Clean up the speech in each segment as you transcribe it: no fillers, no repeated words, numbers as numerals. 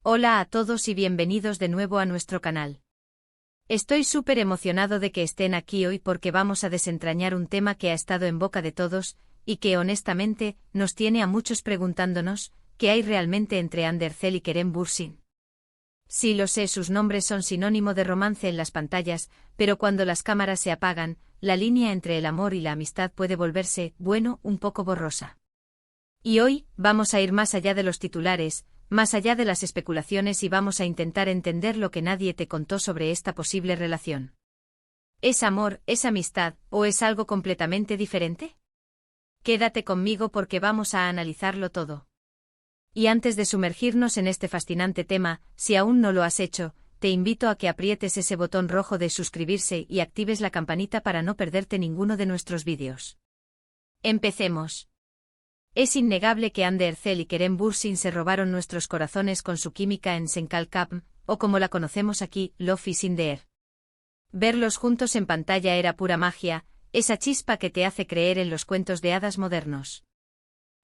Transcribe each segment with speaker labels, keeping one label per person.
Speaker 1: Hola a todos y bienvenidos de nuevo a nuestro canal. Estoy súper emocionado de que estén aquí hoy porque vamos a desentrañar un tema que ha estado en boca de todos, y que honestamente, nos tiene a muchos preguntándonos, ¿qué hay realmente entre Ander Cell y Kerem Bürsin? Sí lo sé, sus nombres son sinónimo de romance en las pantallas, pero cuando las cámaras se apagan, la línea entre el amor y la amistad puede volverse, bueno, un poco borrosa. Y hoy, vamos a ir más allá de los titulares, más allá de las especulaciones y vamos a intentar entender lo que nadie te contó sobre esta posible relación. ¿Es amor, es amistad, o es algo completamente diferente? Quédate conmigo porque vamos a analizarlo todo. Y antes de sumergirnos en este fascinante tema, si aún no lo has hecho, te invito a que aprietes ese botón rojo de suscribirse y actives la campanita para no perderte ninguno de nuestros vídeos. Empecemos. Es innegable que Ander Cell y Kerem Bürsin se robaron nuestros corazones con su química en Senkalkapm, o como la conocemos aquí, Love is in the air. Verlos juntos en pantalla era pura magia, esa chispa que te hace creer en los cuentos de hadas modernos.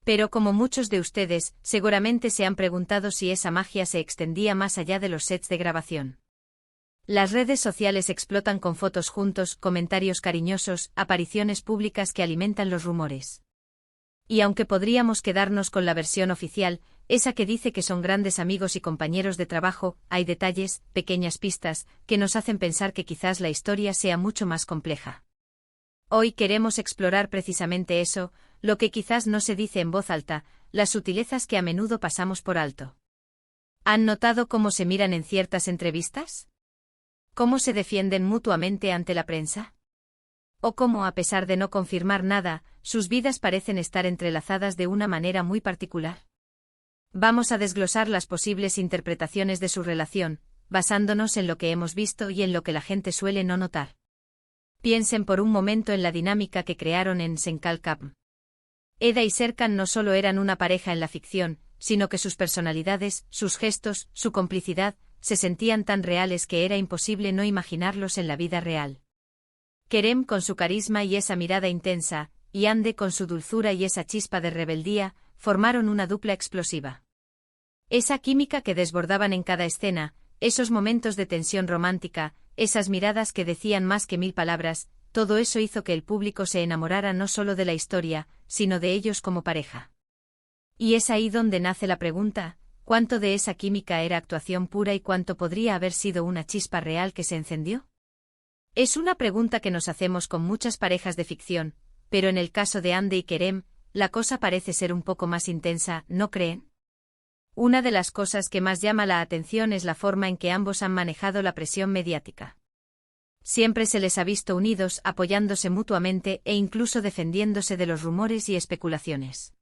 Speaker 1: Pero como muchos de ustedes, seguramente se han preguntado si esa magia se extendía más allá de los sets de grabación. Las redes sociales explotan con fotos juntos, comentarios cariñosos, apariciones públicas que alimentan los rumores. Y aunque podríamos quedarnos con la versión oficial, esa que dice que son grandes amigos y compañeros de trabajo, hay detalles, pequeñas pistas, que nos hacen pensar que quizás la historia sea mucho más compleja. Hoy queremos explorar precisamente eso, lo que quizás no se dice en voz alta, las sutilezas que a menudo pasamos por alto. ¿Han notado cómo se miran en ciertas entrevistas? ¿Cómo se defienden mutuamente ante la prensa? O cómo, a pesar de no confirmar nada, sus vidas parecen estar entrelazadas de una manera muy particular. Vamos a desglosar las posibles interpretaciones de su relación, basándonos en lo que hemos visto y en lo que la gente suele no notar. Piensen por un momento en la dinámica que crearon en Senkalkapm. Eda y Serkan no solo eran una pareja en la ficción, sino que sus personalidades, sus gestos, su complicidad, se sentían tan reales que era imposible no imaginarlos en la vida real. Kerem con su carisma y esa mirada intensa, y Ande con su dulzura y esa chispa de rebeldía, formaron una dupla explosiva. Esa química que desbordaban en cada escena, esos momentos de tensión romántica, esas miradas que decían más que 1000 palabras, todo eso hizo que el público se enamorara no solo de la historia, sino de ellos como pareja. Y es ahí donde nace la pregunta, ¿cuánto de esa química era actuación pura y cuánto podría haber sido una chispa real que se encendió? Es una pregunta que nos hacemos con muchas parejas de ficción, pero en el caso de Ande y Kerem, la cosa parece ser un poco más intensa, ¿no creen? Una de las cosas que más llama la atención es la forma en que ambos han manejado la presión mediática. Siempre se les ha visto unidos, apoyándose mutuamente e incluso defendiéndose de los rumores y especulaciones.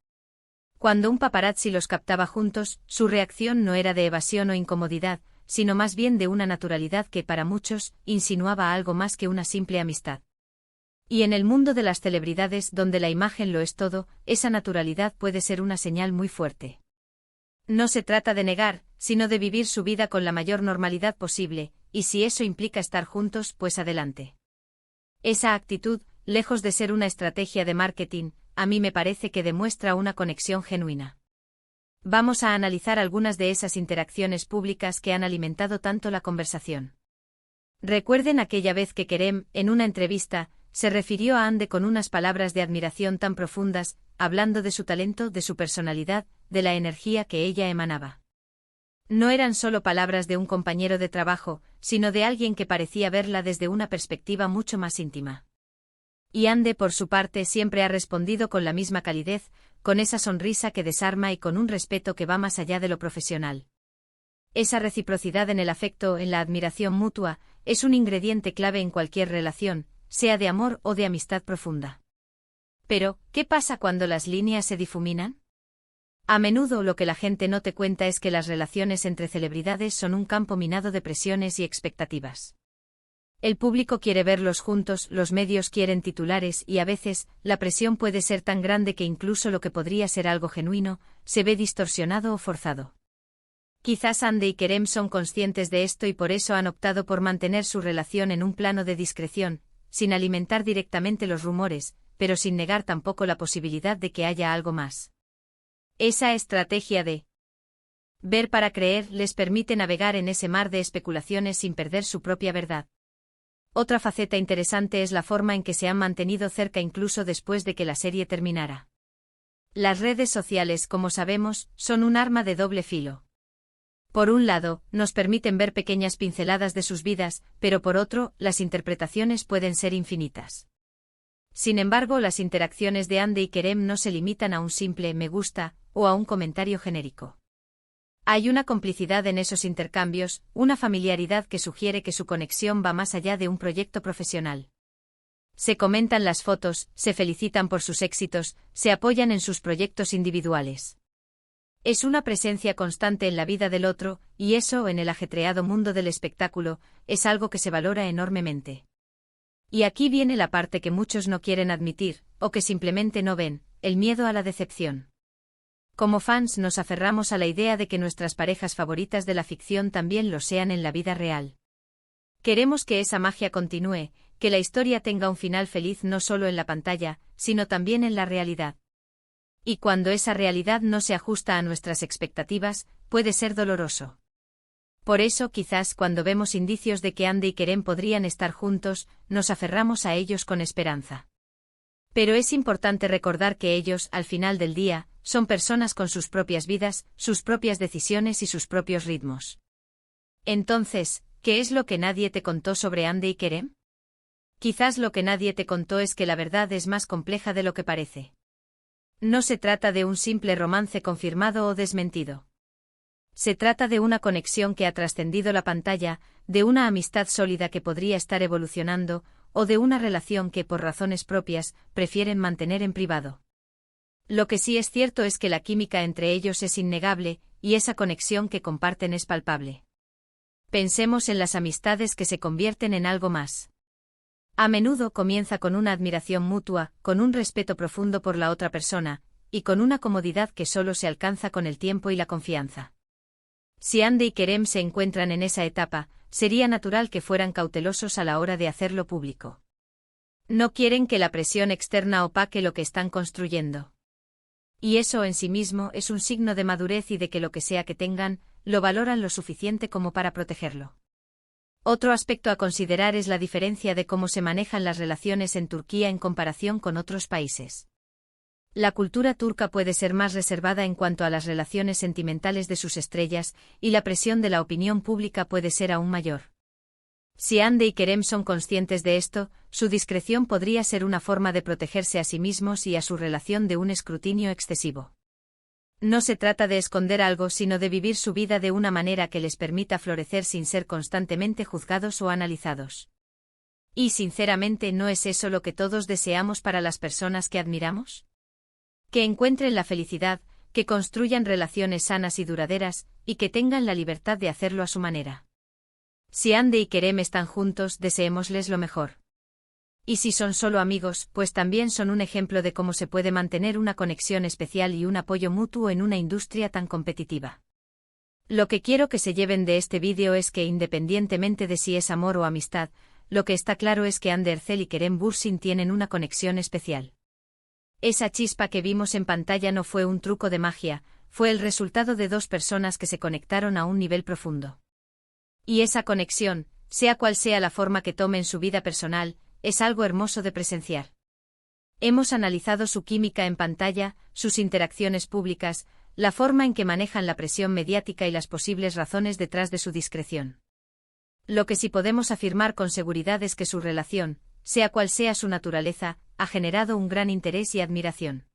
Speaker 1: Cuando un paparazzi los captaba juntos, su reacción no era de evasión o incomodidad, sino más bien de una naturalidad que para muchos insinuaba algo más que una simple amistad. Y en el mundo de las celebridades, donde la imagen lo es todo, esa naturalidad puede ser una señal muy fuerte. No se trata de negar, sino de vivir su vida con la mayor normalidad posible, y si eso implica estar juntos, pues adelante. Esa actitud, lejos de ser una estrategia de marketing, a mí me parece que demuestra una conexión genuina. Vamos a analizar algunas de esas interacciones públicas que han alimentado tanto la conversación. Recuerden aquella vez que Kerem, en una entrevista, se refirió a Ande con unas palabras de admiración tan profundas, hablando de su talento, de su personalidad, de la energía que ella emanaba. No eran solo palabras de un compañero de trabajo, sino de alguien que parecía verla desde una perspectiva mucho más íntima. Y Ande, por su parte, siempre ha respondido con la misma calidez, con esa sonrisa que desarma y con un respeto que va más allá de lo profesional. Esa reciprocidad en el afecto, en la admiración mutua, es un ingrediente clave en cualquier relación, sea de amor o de amistad profunda. Pero, ¿qué pasa cuando las líneas se difuminan? A menudo lo que la gente no te cuenta es que las relaciones entre celebridades son un campo minado de presiones y expectativas. El público quiere verlos juntos, los medios quieren titulares y a veces, la presión puede ser tan grande que incluso lo que podría ser algo genuino, se ve distorsionado o forzado. Quizás Ande y Kerem son conscientes de esto y por eso han optado por mantener su relación en un plano de discreción, sin alimentar directamente los rumores, pero sin negar tampoco la posibilidad de que haya algo más. Esa estrategia de Ver para creer les permite navegar en ese mar de especulaciones sin perder su propia verdad. Otra faceta interesante es la forma en que se han mantenido cerca incluso después de que la serie terminara. Las redes sociales, como sabemos, son un arma de doble filo. Por un lado, nos permiten ver pequeñas pinceladas de sus vidas, pero por otro, las interpretaciones pueden ser infinitas. Sin embargo, las interacciones de Hande y Kerem no se limitan a un simple me gusta o a un comentario genérico. Hay una complicidad en esos intercambios, una familiaridad que sugiere que su conexión va más allá de un proyecto profesional. Se comentan las fotos, se felicitan por sus éxitos, se apoyan en sus proyectos individuales. Es una presencia constante en la vida del otro, y eso, en el ajetreado mundo del espectáculo, es algo que se valora enormemente. Y aquí viene la parte que muchos no quieren admitir, o que simplemente no ven, el miedo a la decepción. Como fans nos aferramos a la idea de que nuestras parejas favoritas de la ficción también lo sean en la vida real. Queremos que esa magia continúe, que la historia tenga un final feliz no solo en la pantalla, sino también en la realidad. Y cuando esa realidad no se ajusta a nuestras expectativas, puede ser doloroso. Por eso, quizás cuando vemos indicios de que Hande y Kerem podrían estar juntos, nos aferramos a ellos con esperanza. Pero es importante recordar que ellos, al final del día, son personas con sus propias vidas, sus propias decisiones y sus propios ritmos. Entonces, ¿qué es lo que nadie te contó sobre Hande y Kerem? Quizás lo que nadie te contó es que la verdad es más compleja de lo que parece. No se trata de un simple romance confirmado o desmentido. Se trata de una conexión que ha trascendido la pantalla, de una amistad sólida que podría estar evolucionando, o de una relación que, por razones propias, prefieren mantener en privado. Lo que sí es cierto es que la química entre ellos es innegable, y esa conexión que comparten es palpable. Pensemos en las amistades que se convierten en algo más. A menudo comienza con una admiración mutua, con un respeto profundo por la otra persona, y con una comodidad que solo se alcanza con el tiempo y la confianza. Si Hande y Kerem se encuentran en esa etapa, sería natural que fueran cautelosos a la hora de hacerlo público. No quieren que la presión externa opaque lo que están construyendo. Y eso en sí mismo es un signo de madurez y de que lo que sea que tengan, lo valoran lo suficiente como para protegerlo. Otro aspecto a considerar es la diferencia de cómo se manejan las relaciones en Turquía en comparación con otros países. La cultura turca puede ser más reservada en cuanto a las relaciones sentimentales de sus estrellas, y la presión de la opinión pública puede ser aún mayor. Si Hande y Kerem son conscientes de esto, su discreción podría ser una forma de protegerse a sí mismos y a su relación de un escrutinio excesivo. No se trata de esconder algo, sino de vivir su vida de una manera que les permita florecer sin ser constantemente juzgados o analizados. Y sinceramente, ¿no es eso lo que todos deseamos para las personas que admiramos? Que encuentren la felicidad, que construyan relaciones sanas y duraderas, y que tengan la libertad de hacerlo a su manera. Si Hande y Kerem están juntos, deseémosles lo mejor. Y si son solo amigos, pues también son un ejemplo de cómo se puede mantener una conexión especial y un apoyo mutuo en una industria tan competitiva. Lo que quiero que se lleven de este vídeo es que, independientemente de si es amor o amistad, lo que está claro es que Hande Erçel y Kerem Bürsin tienen una conexión especial. Esa chispa que vimos en pantalla no fue un truco de magia, fue el resultado de dos personas que se conectaron a un nivel profundo. Y esa conexión, sea cual sea la forma que tome en su vida personal, es algo hermoso de presenciar. Hemos analizado su química en pantalla, sus interacciones públicas, la forma en que manejan la presión mediática y las posibles razones detrás de su discreción. Lo que sí podemos afirmar con seguridad es que su relación, sea cual sea su naturaleza, ha generado un gran interés y admiración.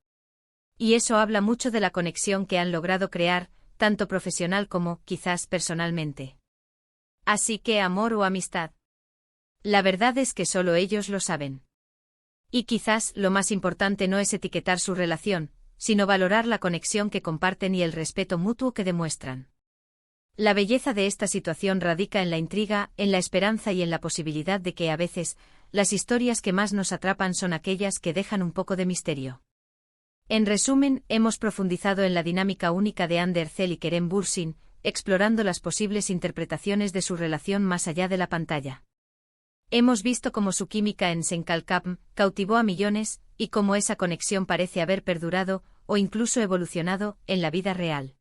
Speaker 1: Y eso habla mucho de la conexión que han logrado crear, tanto profesional como, quizás, personalmente. Así que, amor o amistad. La verdad es que solo ellos lo saben. Y quizás lo más importante no es etiquetar su relación, sino valorar la conexión que comparten y el respeto mutuo que demuestran. La belleza de esta situación radica en la intriga, en la esperanza y en la posibilidad de que a veces, las historias que más nos atrapan son aquellas que dejan un poco de misterio. En resumen, hemos profundizado en la dinámica única de Hande Erçel y Kerem Bürsin, explorando las posibles interpretaciones de su relación más allá de la pantalla. Hemos visto cómo su química en Senkalkapm cautivó a millones, y cómo esa conexión parece haber perdurado, o incluso evolucionado, en la vida real.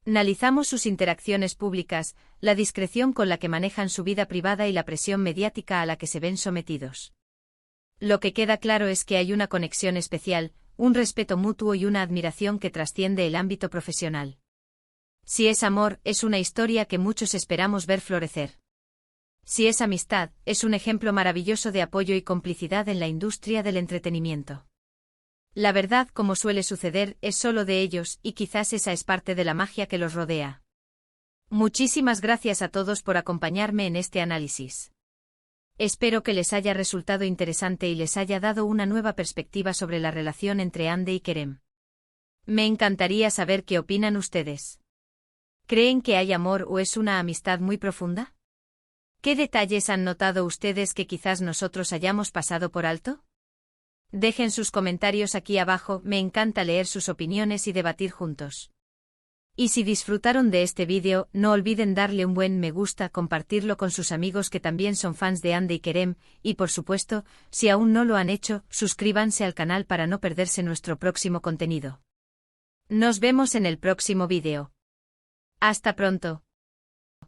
Speaker 1: Analizamos sus interacciones públicas, la discreción con la que manejan su vida privada y la presión mediática a la que se ven sometidos. Lo que queda claro es que hay una conexión especial, un respeto mutuo y una admiración que trasciende el ámbito profesional. Si es amor, es una historia que muchos esperamos ver florecer. Si es amistad, es un ejemplo maravilloso de apoyo y complicidad en la industria del entretenimiento. La verdad, como suele suceder, es solo de ellos, y quizás esa es parte de la magia que los rodea. Muchísimas gracias a todos por acompañarme en este análisis. Espero que les haya resultado interesante y les haya dado una nueva perspectiva sobre la relación entre Hande y Kerem. Me encantaría saber qué opinan ustedes. ¿Creen que hay amor o es una amistad muy profunda? ¿Qué detalles han notado ustedes que quizás nosotros hayamos pasado por alto? Dejen sus comentarios aquí abajo, me encanta leer sus opiniones y debatir juntos. Y si disfrutaron de este vídeo, no olviden darle un buen me gusta, compartirlo con sus amigos que también son fans de Hande y Kerem, y por supuesto, si aún no lo han hecho, suscríbanse al canal para no perderse nuestro próximo contenido. Nos vemos en el próximo vídeo. Hasta pronto.